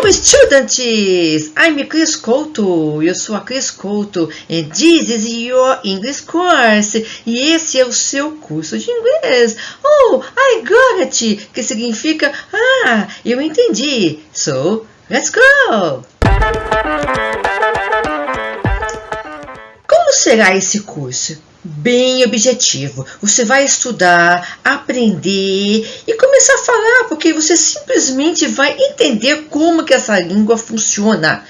Hello, students! I'm Cris Couto. Eu sou a Cris Couto. And this is your English course. E esse é o seu curso de inglês. Oh, I got it! Que significa, eu entendi. So, let's go! Como será esse curso? Bem objetivo. Você vai estudar, aprender e começar a falar, porque você simplesmente vai entender como que essa língua funciona.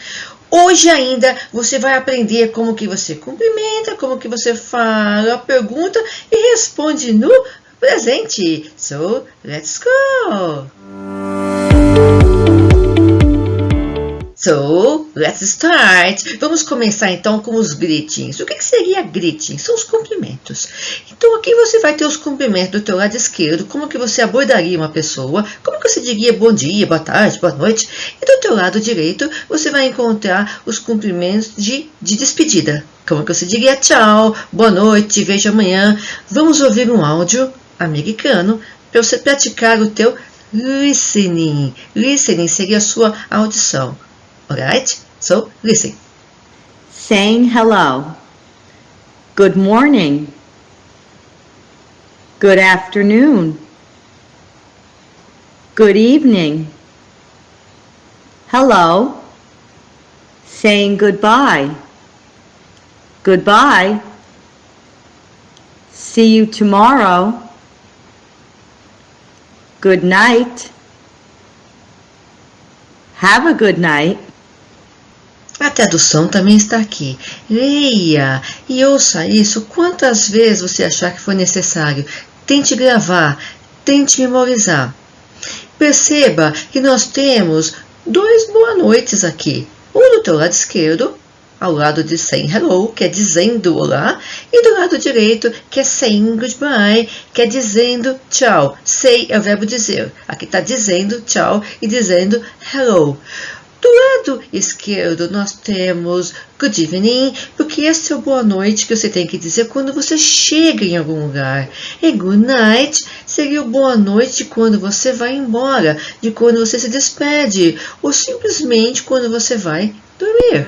Hoje ainda você vai aprender como que você cumprimenta, como que você fala, pergunta e responde no presente. So, let's go! So, let's start. Vamos começar então com os greetings. O que seria greeting? São os cumprimentos. Então aqui você vai ter os cumprimentos do teu lado esquerdo, como que você abordaria uma pessoa, como que você diria bom dia, boa tarde, boa noite. E do teu lado direito você vai encontrar os cumprimentos de despedida. Como que você diria tchau, boa noite, vejo amanhã. Vamos ouvir um áudio americano para você praticar o teu listening. Listening seria a sua audição. Alright, so listen. Saying hello. Good morning. Good afternoon. Good evening. Hello. Saying goodbye. Goodbye. See you tomorrow. Good night. Have a good night. A tradução também está aqui. Leia e ouça isso quantas vezes você achar que for necessário. Tente gravar, tente memorizar. Perceba que nós temos 2 boa noites aqui. Um do teu lado esquerdo, ao lado de saying hello, que é dizendo olá, e do lado direito, que é saying goodbye, que é dizendo tchau. Say é o verbo dizer. Aqui está dizendo tchau e dizendo hello. Do lado esquerdo nós temos good evening, porque esse é o boa noite que você tem que dizer quando você chega em algum lugar. E good night seria o boa noite quando você vai embora, de quando você se despede, ou simplesmente quando você vai dormir.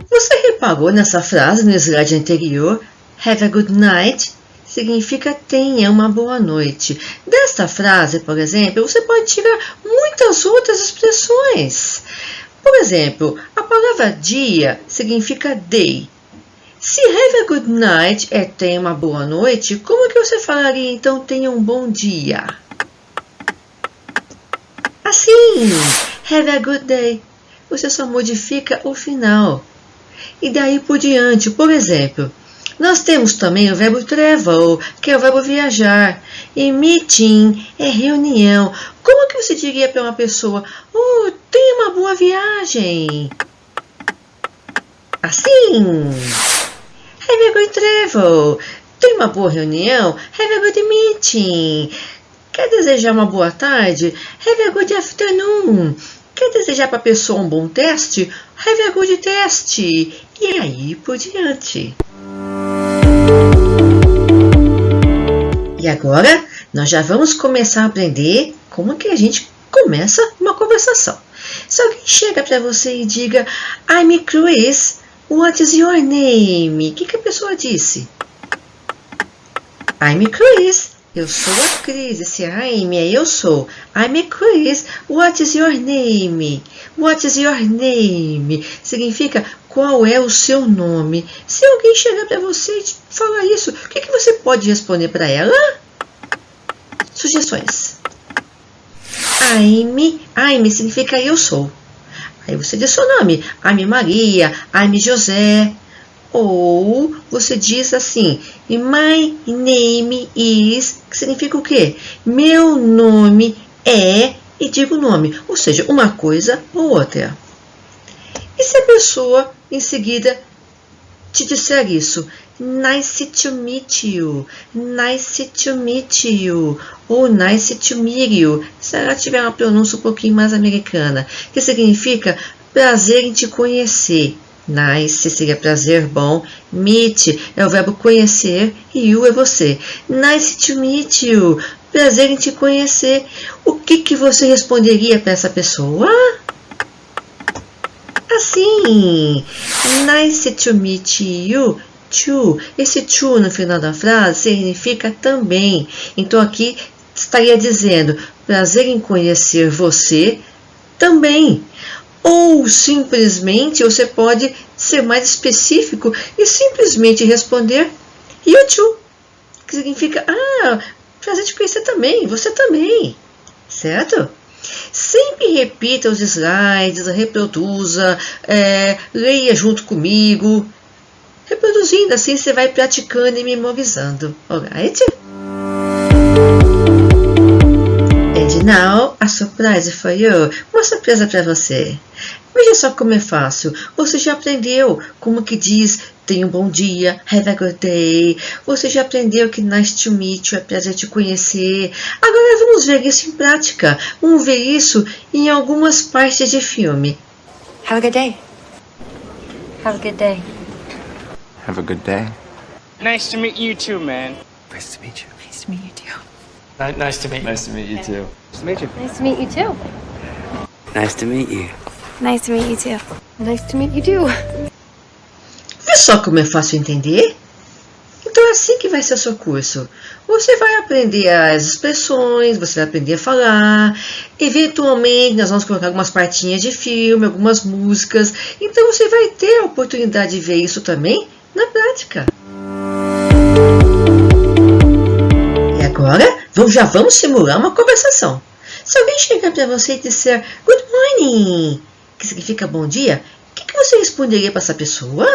Você reparou nessa frase no slide anterior? Have a good night significa tenha uma boa noite. Desta frase, por exemplo, você pode tirar muitas outras expressões. Por exemplo, a palavra dia significa day. Se have a good night é tenha uma boa noite, como que você falaria então tenha um bom dia? Assim, have a good day. Você só modifica o final. E daí por diante, por exemplo, nós temos também o verbo travel, que é o verbo viajar. E meeting é reunião. Como que você diria para uma pessoa, tenha uma boa viagem? Assim. Have a good travel. Tenha uma boa reunião? Have a good meeting. Quer desejar uma boa tarde? Have a good afternoon. Quer desejar para a pessoa um bom teste? Have a good test. E aí por diante. E agora, nós já vamos começar a aprender como que a gente começa uma conversação. Se alguém chega para você e diga, I'm Chris, what is your name? O que a pessoa disse? I'm Chris, eu sou a Cris. Esse I'm é eu sou. I'm Chris, what is your name? What is your name? Significa qual é o seu nome. Se alguém chegar para você e falar isso, o que você pode responder para ela? Sugestões. I'm significa eu sou. Aí você diz seu nome. I'm Maria, I'm José. Ou você diz assim, my name is, que significa o quê? Meu nome é, e digo o nome. Ou seja, uma coisa ou outra. E se a pessoa em seguida te disser isso? Nice to meet you. Nice to meet you. Ou nice to meet you. Se ela tiver uma pronúncia um pouquinho mais americana. Que significa prazer em te conhecer. Nice seria prazer, bom. Meet é o verbo conhecer e you é você. Nice to meet you. prazer em te conhecer. O que você responderia para essa pessoa? Assim, nice to meet you. To, esse to no final da frase significa também. Então aqui estaria dizendo, prazer em conhecer você também. Ou simplesmente você pode ser mais específico e simplesmente responder you too, que significa, prazer te conhecer também, você também, certo? Sempre repita os slides, reproduza, leia junto comigo. Reproduzindo, assim você vai praticando e memorizando, alright? And now, a surprise for you. Uma surpresa para você. Veja só como é fácil. Você já aprendeu como que diz tenha um bom dia, have a good day. Você já aprendeu que nice to meet you, é prazer te conhecer. Agora vamos ver isso em prática. Vamos ver isso em algumas partes de filme. Have a good day. Have a good day. Have a good day. Nice to meet you too, man. Nice to meet you. Nice to meet you too. Nice to meet you. Nice to meet you too. Nice to meet you too. Nice to meet you. Nice to meet you too. Nice to meet you too. Vê só como é fácil entender? Então é assim que vai ser o seu curso. Você vai aprender as expressões, você vai aprender a falar. Eventualmente nós vamos colocar algumas partinhas de filme, algumas músicas. Então você vai ter a oportunidade de ver isso também na prática. E agora já vamos simular uma conversação. Se alguém chegar para você e disser good morning, que significa bom dia, o que você responderia para essa pessoa?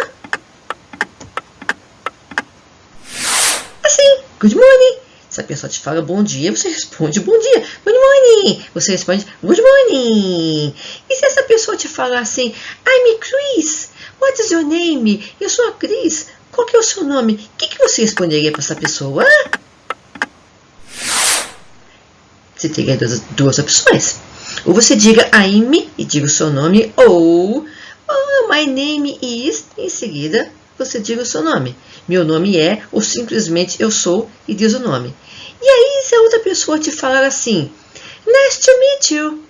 Assim, good morning. Se a pessoa te fala bom dia, você responde bom dia. Good morning. Você responde good morning. E se essa pessoa te falar assim, I'm Chris. What is your name? Eu sou a Cris. Qual que é o seu nome? O que você responderia para essa pessoa? Você teria duas opções. Ou você diga I'm e diga o seu nome, ou my name is, em seguida você diga o seu nome. Meu nome é, ou simplesmente eu sou e diz o nome. E aí se a outra pessoa te falar assim, nice to meet you,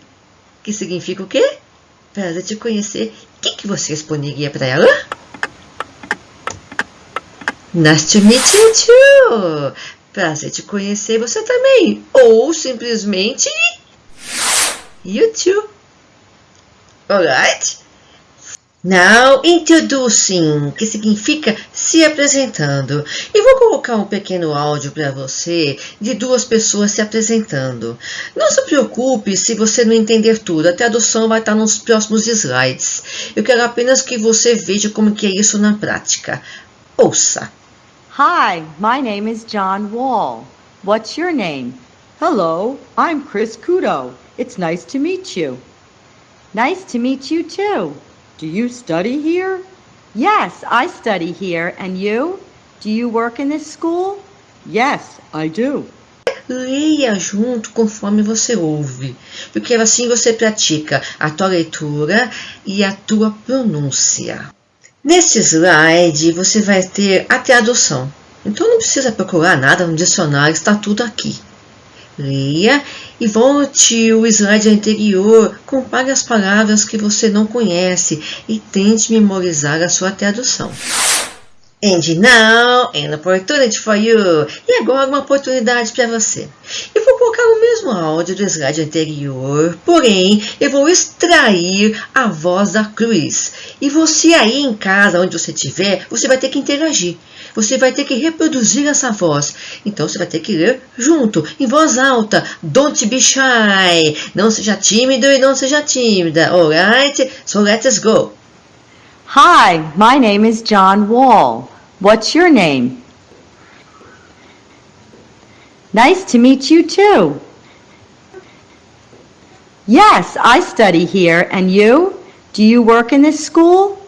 que significa o quê? Prazer te conhecer. O que você responderia para ela? Nice to meet you too. Prazer te conhecer você também. Ou simplesmente you too. Alright? Now, introducing, que significa se apresentando. Eu vou colocar um pequeno áudio para você de duas pessoas se apresentando. Não se preocupe se você não entender tudo, a tradução vai estar nos próximos slides. Eu quero apenas que você veja como que é isso na prática. Ouça. Hi, my name is John Wall. What's your name? Hello, I'm Chris Kudo. It's nice to meet you. Nice to meet you too. Do you study here? Yes, I study here. And you? Do you work in this school? Yes, I do. Leia junto conforme você ouve, porque assim você pratica a tua leitura e a tua pronúncia. Neste slide você vai ter a tradução, então não precisa procurar nada no dicionário, está tudo aqui. Leia e volte ao slide anterior, compare as palavras que você não conhece e tente memorizar a sua tradução. And now, an opportunity for you. E agora uma oportunidade para você. Eu vou colocar o mesmo áudio do slide anterior, porém eu vou extrair a voz da Chris. E você aí em casa, onde você estiver, você vai ter que interagir. Você vai ter que reproduzir essa voz. Então você vai ter que ler junto, em voz alta. Don't be shy. Não seja tímido e não seja tímida. Alright? So let's go. Hi, my name is John Wall. What's your name? Nice to meet you too. Yes, I study here. And you? Do you work in this school?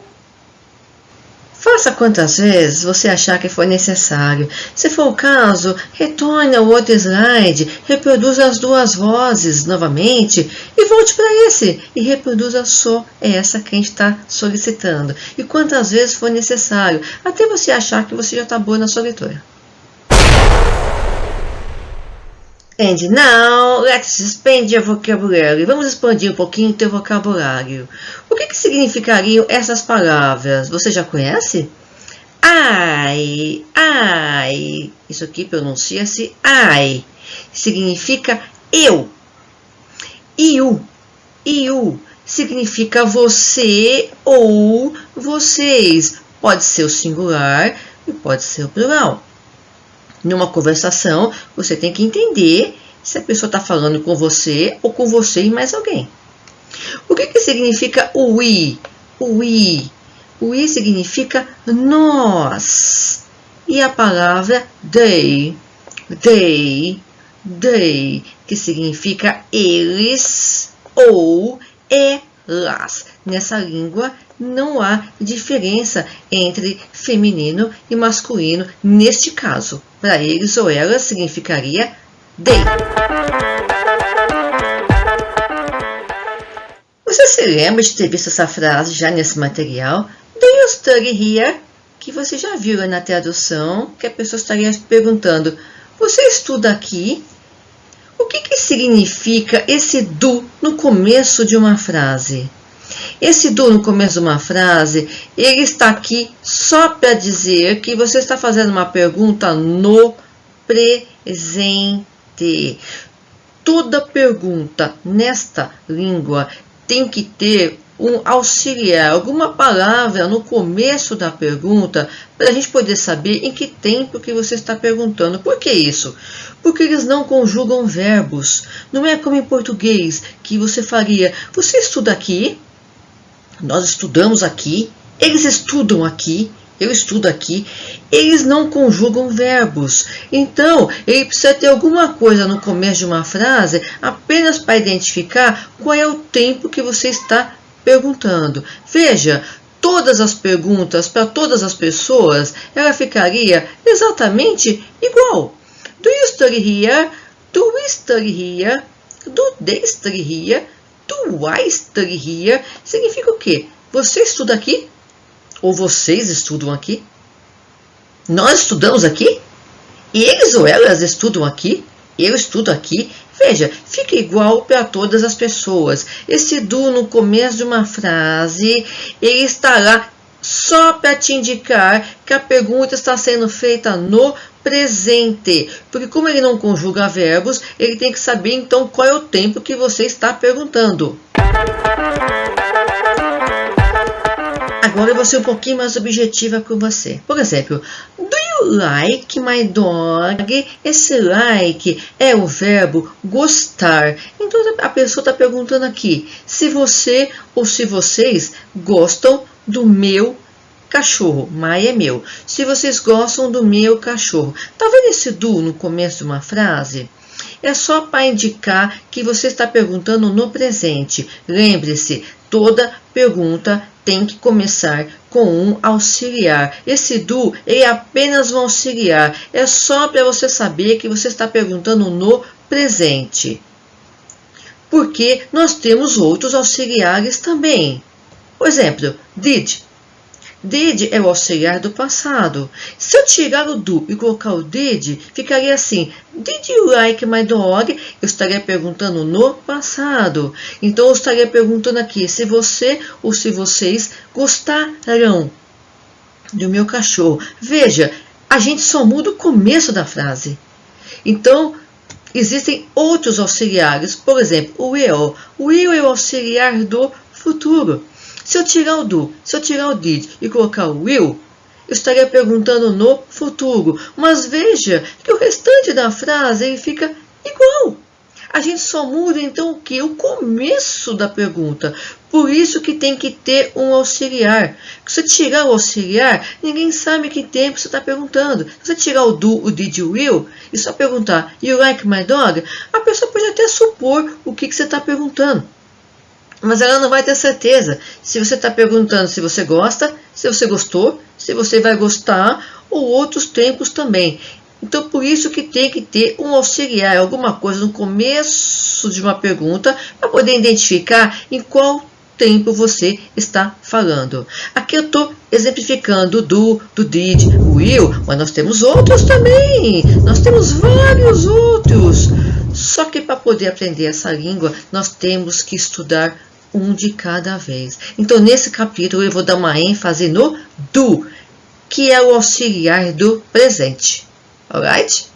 Faça quantas vezes você achar que for necessário. Se for o caso, retorne ao outro slide, reproduza as duas vozes novamente e volte para esse e reproduza só essa que a gente está solicitando. E quantas vezes for necessário, até você achar que você já está boa na sua leitura. And now, let's expand your vocabulary. Vamos expandir um pouquinho o teu vocabulário. O que significariam essas palavras? Você já conhece? I. Isso aqui pronuncia-se I. Significa eu. You significa você ou vocês. Pode ser o singular e pode ser o plural. Numa conversação, você tem que entender se a pessoa está falando com você ou com você e mais alguém. O que significa we? We significa nós. E a palavra they, que significa eles ou elas. Nessa língua não há diferença entre feminino e masculino neste caso. Para eles ou elas significaria they. Você se lembra de ter visto essa frase já nesse material? Do you study here? Que você já viu lá na tradução, que a pessoa estaria perguntando: você estuda aqui? O que significa esse do no começo de uma frase? Esse do no começo de uma frase, ele está aqui só para dizer que você está fazendo uma pergunta no presente. Toda pergunta nesta língua tem que ter um auxiliar, alguma palavra no começo da pergunta, para a gente poder saber em que tempo que você está perguntando. Por que isso? Porque eles não conjugam verbos. Não é como em português, que você faria: você estuda aqui? Nós estudamos aqui. Eles estudam aqui. Eu estudo aqui. Eles não conjugam verbos. Então, ele precisa ter alguma coisa no começo de uma frase apenas para identificar qual é o tempo que você está perguntando. Veja, todas as perguntas para todas as pessoas, ela ficaria exatamente igual. Do you study here? Do we study here? Do they study here? Do I study here? Significa o quê? Você estuda aqui? Ou vocês estudam aqui? Nós estudamos aqui? Eles ou elas estudam aqui? Eu estudo aqui? Veja, fica igual para todas as pessoas. Esse do no começo de uma frase, ele está lá só para te indicar que a pergunta está sendo feita no presente. Porque como ele não conjuga verbos, ele tem que saber então qual é o tempo que você está perguntando. Agora eu vou ser um pouquinho mais objetiva com você. Por exemplo, do you like my dog? Esse like é o verbo gostar. Então a pessoa está perguntando aqui se você ou se vocês gostam do meu cachorro. My é meu. Se vocês gostam do meu cachorro. Tá vendo esse do no começo de uma frase? É só para indicar que você está perguntando no presente. Lembre-se, toda pergunta tem que começar com um auxiliar. Esse do é apenas um auxiliar. É só para você saber que você está perguntando no presente. Porque nós temos outros auxiliares também. Por exemplo, did. Did é o auxiliar do passado. Se eu tirar o do e colocar o did, ficaria assim: Did you like my dog? Eu estaria perguntando no passado. Então eu estaria perguntando aqui se você ou se vocês gostaram do meu cachorro. Veja, a gente só muda o começo da frase. Então, existem outros auxiliares. Por exemplo, o will. O will é o auxiliar do futuro. Se eu tirar o do, se eu tirar o did e colocar o will, eu estaria perguntando no futuro. Mas veja que o restante da frase ele fica igual. A gente só muda então o que? O começo da pergunta. Por isso que tem que ter um auxiliar. Se você tirar o auxiliar, ninguém sabe que tempo você está perguntando. Se você tirar o do, o did e o will, e só perguntar You like my dog? A pessoa pode até supor o que você está perguntando. Mas ela não vai ter certeza se você está perguntando se você gosta, se você gostou, se você vai gostar ou outros tempos também. Então, por isso que tem que ter um auxiliar, alguma coisa no começo de uma pergunta para poder identificar em qual tempo você está falando. Aqui eu estou exemplificando do did, will, mas nós temos outros também. Nós temos vários outros. Só que para poder aprender essa língua, nós temos que estudar um de cada vez. Então, nesse capítulo, eu vou dar uma ênfase no do, que é o auxiliar do presente. Alright?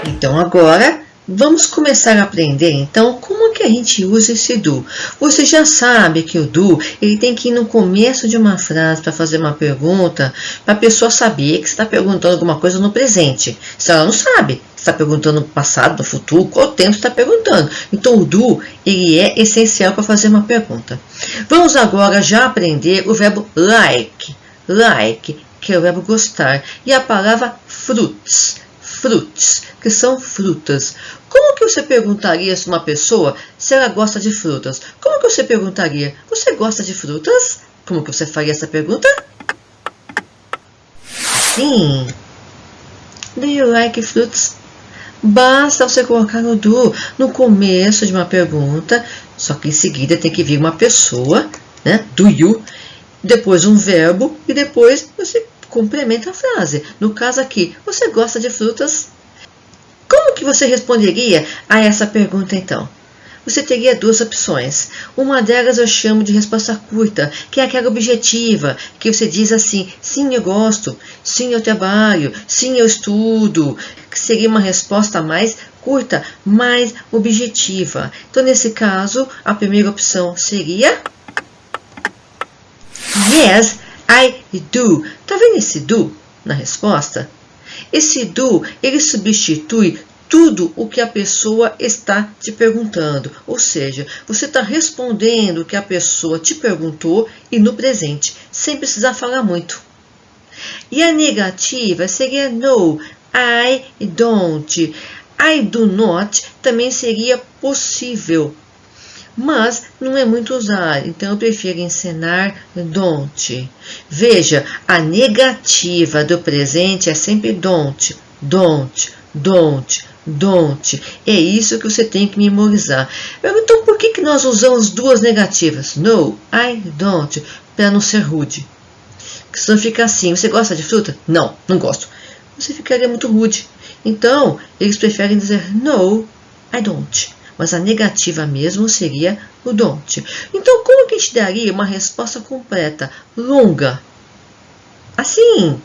Então, agora, vamos começar a aprender, então, como que a gente usa esse do. Você já sabe que o do, ele tem que ir no começo de uma frase para fazer uma pergunta, para a pessoa saber que você está perguntando alguma coisa no presente. Se ela não sabe, você está perguntando no passado, no futuro, qual tempo você está perguntando. Então, o do, ele é essencial para fazer uma pergunta. Vamos agora já aprender o verbo like. Like, que é o verbo gostar. E a palavra fruits. Fruits, que são frutas. Como que você perguntaria se uma pessoa, se ela gosta de frutas? Como que você perguntaria? Você gosta de frutas? Como que você faria essa pergunta? Sim. Do you like fruits? Basta você colocar o do no começo de uma pergunta, só que em seguida tem que vir uma pessoa, né? Do you, depois um verbo e depois você complementa a frase. No caso aqui, você gosta de frutas? Como que você responderia a essa pergunta então? Você teria duas opções. Uma delas eu chamo de resposta curta, que é aquela objetiva, que você diz assim, sim, eu gosto, sim, eu trabalho, sim, eu estudo, que seria uma resposta mais curta, mais objetiva. Então, nesse caso, a primeira opção seria Yes, I do. Tá vendo esse do na resposta? Esse do, ele substitui tudo o que a pessoa está te perguntando. Ou seja, você está respondendo o que a pessoa te perguntou e no presente, sem precisar falar muito. E a negativa seria no, I don't. I do not também seria possível, mas não é muito usado, então eu prefiro ensinar don't. Veja, a negativa do presente é sempre don't, don't, don't, don't. É isso que você tem que memorizar. Então, por que nós usamos duas negativas? No, I don't, para não ser rude. Porque senão fica assim, você gosta de fruta? Não, não gosto. Você ficaria muito rude. Então, eles preferem dizer no, I don't. Mas a negativa mesmo seria o don't. Então, como que a gente daria uma resposta completa, longa? Assim.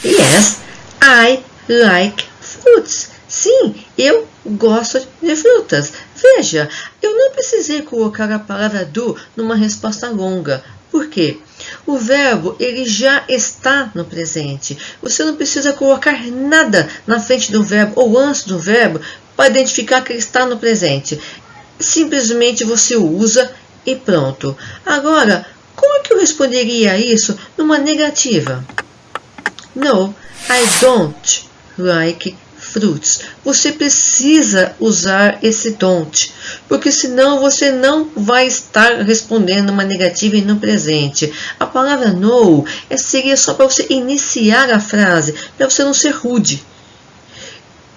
Yes, I like fruits. Sim, eu gosto de frutas. Veja, eu não precisei colocar a palavra do numa resposta longa. Por quê? O verbo, ele já está no presente. Você não precisa colocar nada na frente do verbo ou antes do verbo para identificar que ele está no presente. Simplesmente você usa e pronto. Agora, como é que eu responderia a isso numa negativa? No, I don't like fruits. Você precisa usar esse don't, porque senão você não vai estar respondendo uma negativa e no presente. A palavra no seria só para você iniciar a frase, para você não ser rude.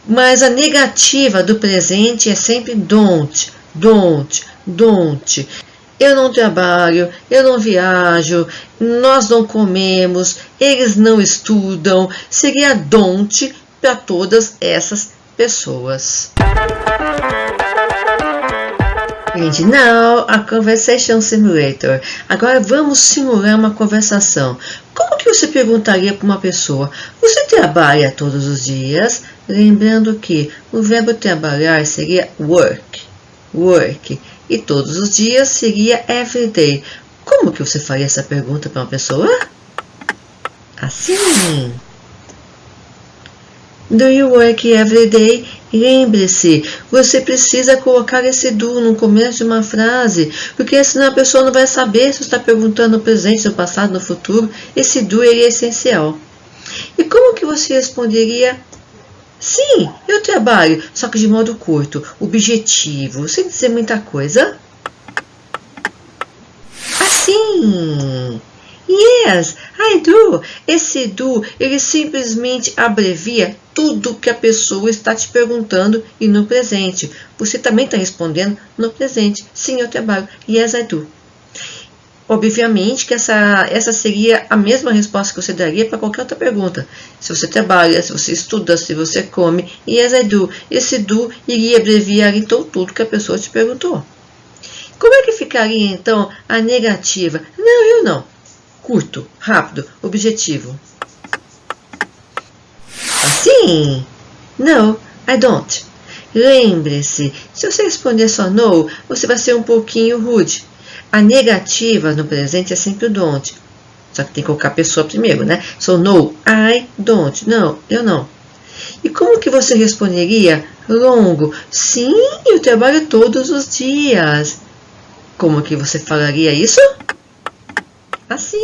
Mas a negativa do presente é sempre don't, don't, don't. Eu não trabalho, eu não viajo, nós não comemos, eles não estudam. Seria don't para todas essas pessoas. And now, a Conversation Simulator. Agora vamos simular uma conversação. Como que você perguntaria para uma pessoa? Você trabalha todos os dias? Lembrando que o verbo trabalhar seria work, work. E todos os dias seria every day. Como que você faria essa pergunta para uma pessoa? Assim. Do you work every day? Lembre-se, você precisa colocar esse do no começo de uma frase, porque senão a pessoa não vai saber se você está perguntando no presente, no passado, no futuro. Esse do é essencial. E como que você responderia? Sim, eu trabalho, só que de modo curto, objetivo, sem dizer muita coisa. Assim. Yes, I do. Esse do, ele simplesmente abrevia tudo que a pessoa está te perguntando e no presente. Você também está respondendo no presente. Sim, eu trabalho. Yes, I do. Obviamente que essa seria a mesma resposta que você daria para qualquer outra pergunta. Se você trabalha, se você estuda, se você come, yes I do. Esse do iria abreviar então tudo que a pessoa te perguntou. Como é que ficaria então a negativa? Não, eu não. Curto, rápido, objetivo. Assim. No, I don't. Lembre-se, se você responder só no, você vai ser um pouquinho rude. A negativa no presente é sempre o don't. Só que tem que colocar a pessoa primeiro, né? So, no, I don't. Não, eu não. E como que você responderia? Longo. Sim, eu trabalho todos os dias. Como que você falaria isso? Assim.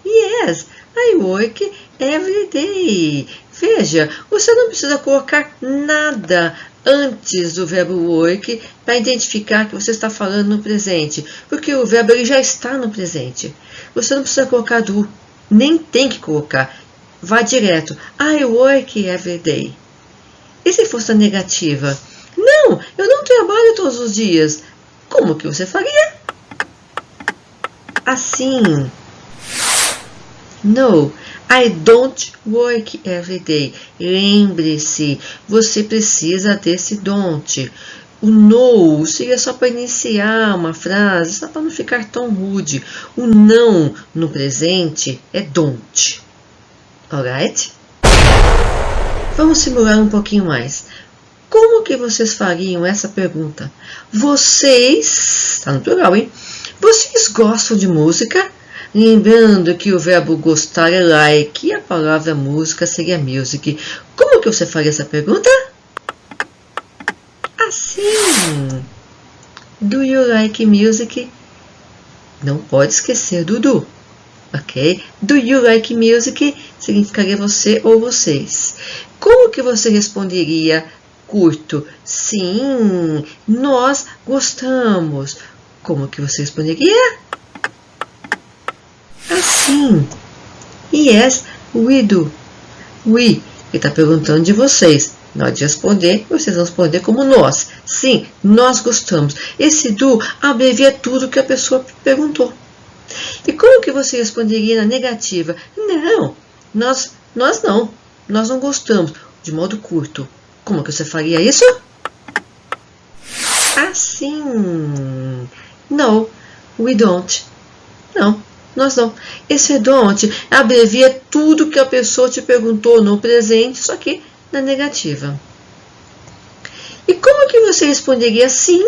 Yes, I work every day. Veja, você não precisa colocar nada antes do verbo work para identificar que você está falando no presente, porque o verbo ele já está no presente. Você não precisa colocar do, nem tem que colocar. Vá direto. I work every day. E se fosse a negativa? Não, eu não trabalho todos os dias. Como que você faria? Assim. No, I don't work every day. Lembre-se, você precisa desse don't. O no seria só para iniciar uma frase, só para não ficar tão rude. O não no presente é don't. Alright? Vamos simular um pouquinho mais. Como que vocês fariam essa pergunta? Vocês, está no plural, hein? Vocês gostam de música? Lembrando que o verbo gostar é like e a palavra música seria music. Como que você faria essa pergunta? Assim. Do you like music? Não pode esquecer do do. Ok? Do you like music significaria você ou vocês. Como que você responderia curto? Sim, nós gostamos. Como que você responderia? Assim. Yes, we do. We. Ele está perguntando de vocês. Na hora de responder, vocês vão responder como nós. Sim, nós gostamos. Esse do abrevia tudo que a pessoa perguntou. E como que você responderia na negativa? Não, nós não. Nós não gostamos. De modo curto. Como que você faria isso? Assim. No, we don't. Não, nós não. Esse don't abrevia tudo que a pessoa te perguntou no presente, só que na negativa. E como que você responderia? Sim,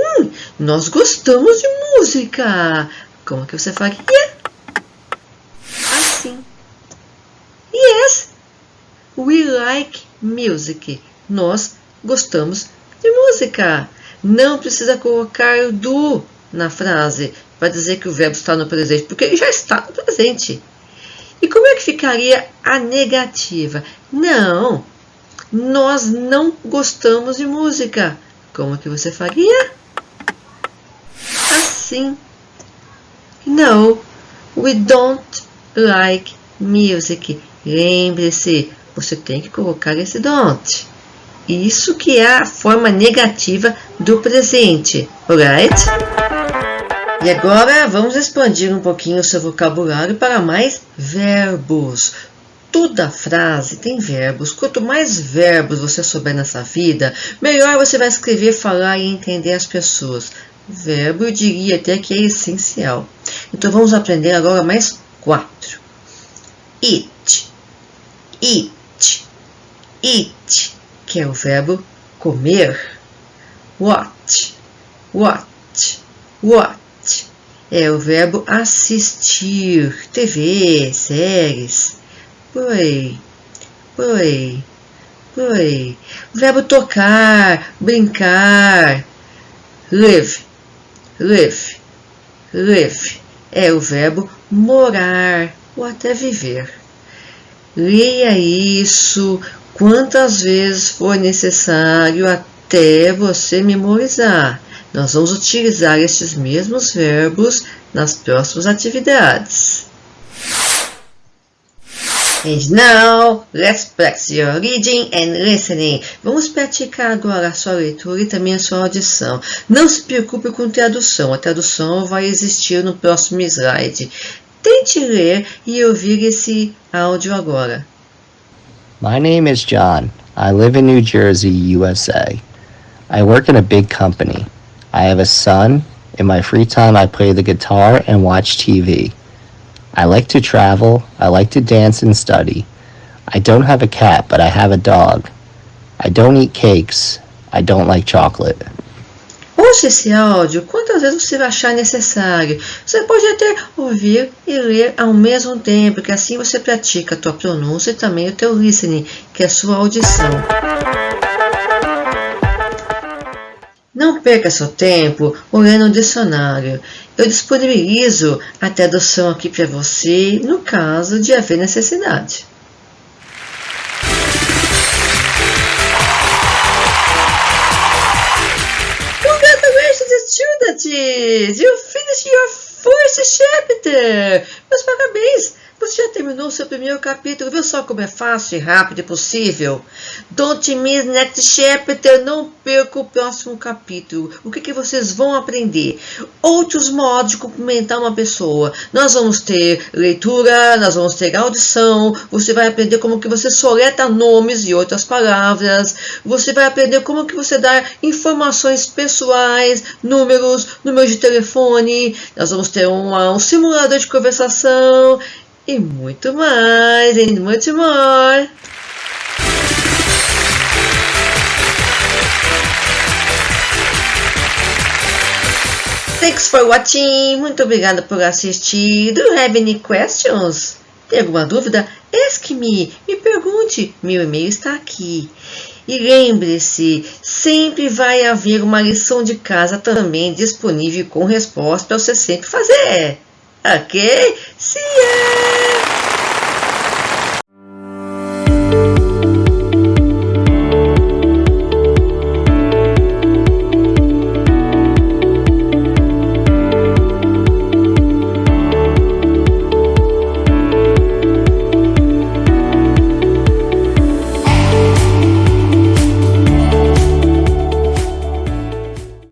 nós gostamos de música. Como que você faria? Assim. Yes, we like music. Nós gostamos de música. Não precisa colocar o do na frase para dizer que o verbo está no presente, porque ele já está no presente. E como é que ficaria a negativa? Não, nós não gostamos de música. Como que você faria? Assim. No, we don't like music. Lembre-se, você tem que colocar esse don't. Isso que é a forma negativa do presente, alright? E agora vamos expandir um pouquinho o seu vocabulário para mais verbos. Toda frase tem verbos. Quanto mais verbos você souber nessa vida, melhor você vai escrever, falar e entender as pessoas. Verbo eu diria até que é essencial. Então vamos aprender agora mais 4. Eat, eat, eat, que é o verbo comer. Watch, watch, watch, é o verbo assistir, TV, séries. Play, play, play. O verbo tocar, brincar. Live, live, live, é o verbo morar ou até viver. Leia isso quantas vezes for necessário até você memorizar. Nós vamos utilizar estes mesmos verbos nas próximas atividades. And now, let's practice your reading and listening. Vamos praticar agora a sua leitura e também a sua audição. Não se preocupe com tradução. A tradução vai existir no próximo slide. Tente ler e ouvir esse áudio agora. My name is John. I live in New Jersey, USA. I work in a big company. I have a son. In my free time, I play the guitar and watch TV. I like to travel. I like to dance and study. I don't have a cat, but I have a dog. I don't eat cakes. I don't like chocolate. Ouça esse áudio quantas vezes você achar necessário. Você pode até ouvir e ler ao mesmo tempo, que assim você pratica a tua pronúncia e também o teu listening, que é a sua audição. Não perca seu tempo olhando o dicionário. Eu disponibilizo a tradução aqui para você, no caso de haver necessidade. Congratulations, students! You finished your first chapter! Meus parabéns! Você já terminou o seu primeiro capítulo, viu só como é fácil e rápido e possível? Don't miss next chapter, não perca o próximo capítulo. O que vocês vão aprender? Outros modos de cumprimentar uma pessoa. Nós vamos ter leitura, nós vamos ter audição, você vai aprender como que você soleta nomes e outras palavras, você vai aprender como que você dá informações pessoais, números de telefone, nós vamos ter um simulador de conversação, e muito mais, and much more. Thanks for watching. Muito obrigada por assistir. Do you have any questions? Tem alguma dúvida? Ask me. Me pergunte. Meu e-mail está aqui. E lembre-se, sempre vai haver uma lição de casa também disponível com resposta para você sempre fazer. Ok? See ya!